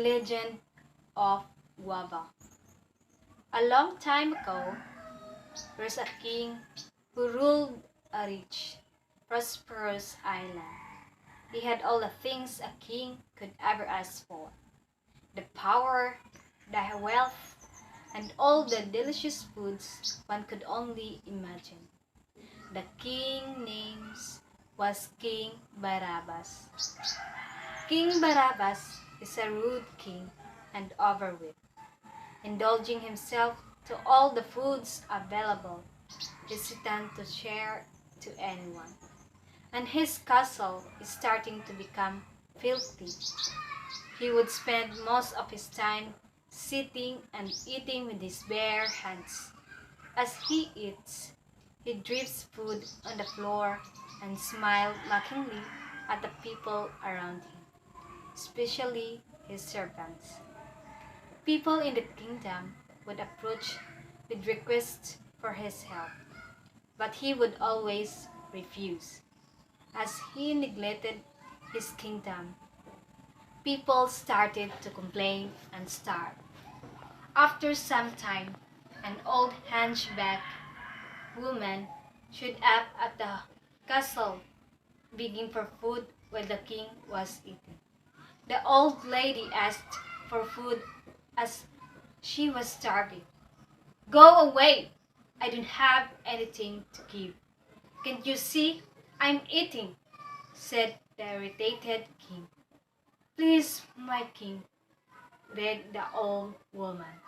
legend of Guava. A long time ago, there was a king who ruled a rich, prosperous island. He had all the things a king could ever ask for: the power, the wealth, and all the delicious foods one could only imagine. The king names was King Barabbas. King Barabbas is a rude king and overweight, indulging himself to all the foods available, hesitant to share to anyone. And his castle is starting to become filthy. He would spend most of his time sitting and eating with his bare hands. As he eats, he drips food on the floor and smiles mockingly at the people around him, especially his servants. People in the kingdom would approach with requests for his help, but he would always refuse. As he neglected his kingdom, people started to complain and starve. After some time, an old hunchback woman showed up at the castle begging for food while the king was eating. The old lady asked for food as she was starving. "Go away! I don't have anything to give. Can't you see I'm eating?" said the irritated king. "Please, my king," begged the old woman.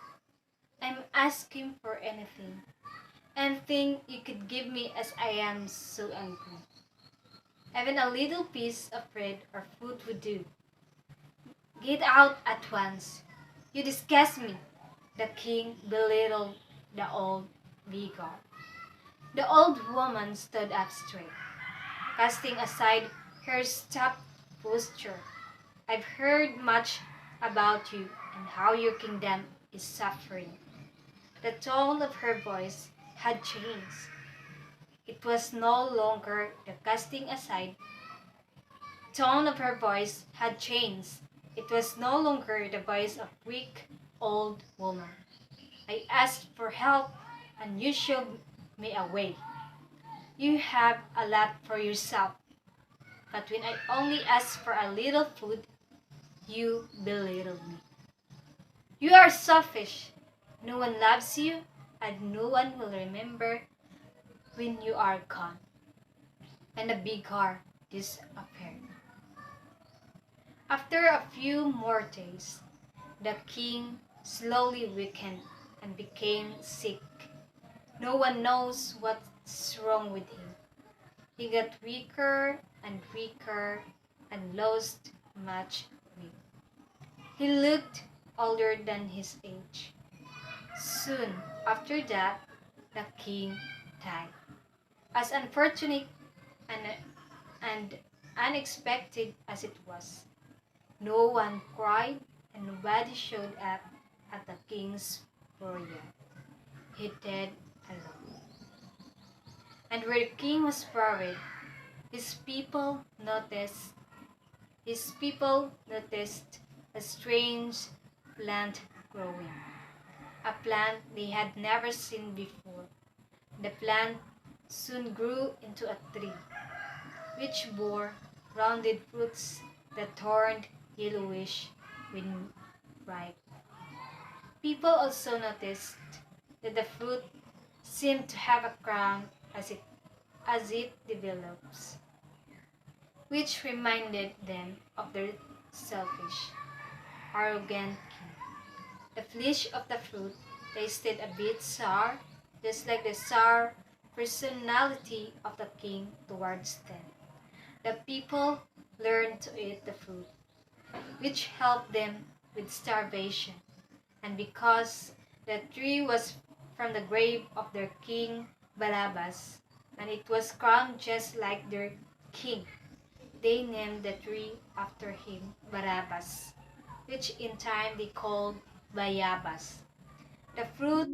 "I'm asking for anything. Anything you could give me, as I am so angry. Even a little piece of bread or food would do." "Get out at once. You disgust me," the king belittled the old beggar. The old woman stood up straight, casting aside her stuffed posture. "I've heard much about you and how your kingdom is suffering." The tone of her voice had changed. It was no longer the casting aside tone of her voice had changed. It was no longer the voice of a weak old woman. "I asked for help and you shoved me away. You have a lot for yourself, but when I only ask for a little food, you belittle me. You are selfish. No one loves you, and no one will remember when you are gone." And the beggar disappeared. After a few more days, the king slowly weakened and became sick. No one knows what's wrong with him. He got weaker and weaker and lost much weight. He looked older than his age. Soon after that, the king died. As unfortunate and unexpected as it was, no one cried and nobody showed up at the king's burial. He died alone. And where the king was buried, his people noticed a strange plant growing, a plant they had never seen before. The plant soon grew into a tree, which bore rounded fruits that turned yellowish when ripe. People also noticed that the fruit seemed to have a crown as it develops, which reminded them of their selfish, arrogant king. The flesh of the fruit tasted a bit sour, just like the sour personality of the king towards them. The people learned to eat the fruit, which helped them with starvation. And because the tree was from the grave of their king Barabbas, and it was crowned just like their king, they named the tree after him Barabbas, which in time they called Bayabas. The fruit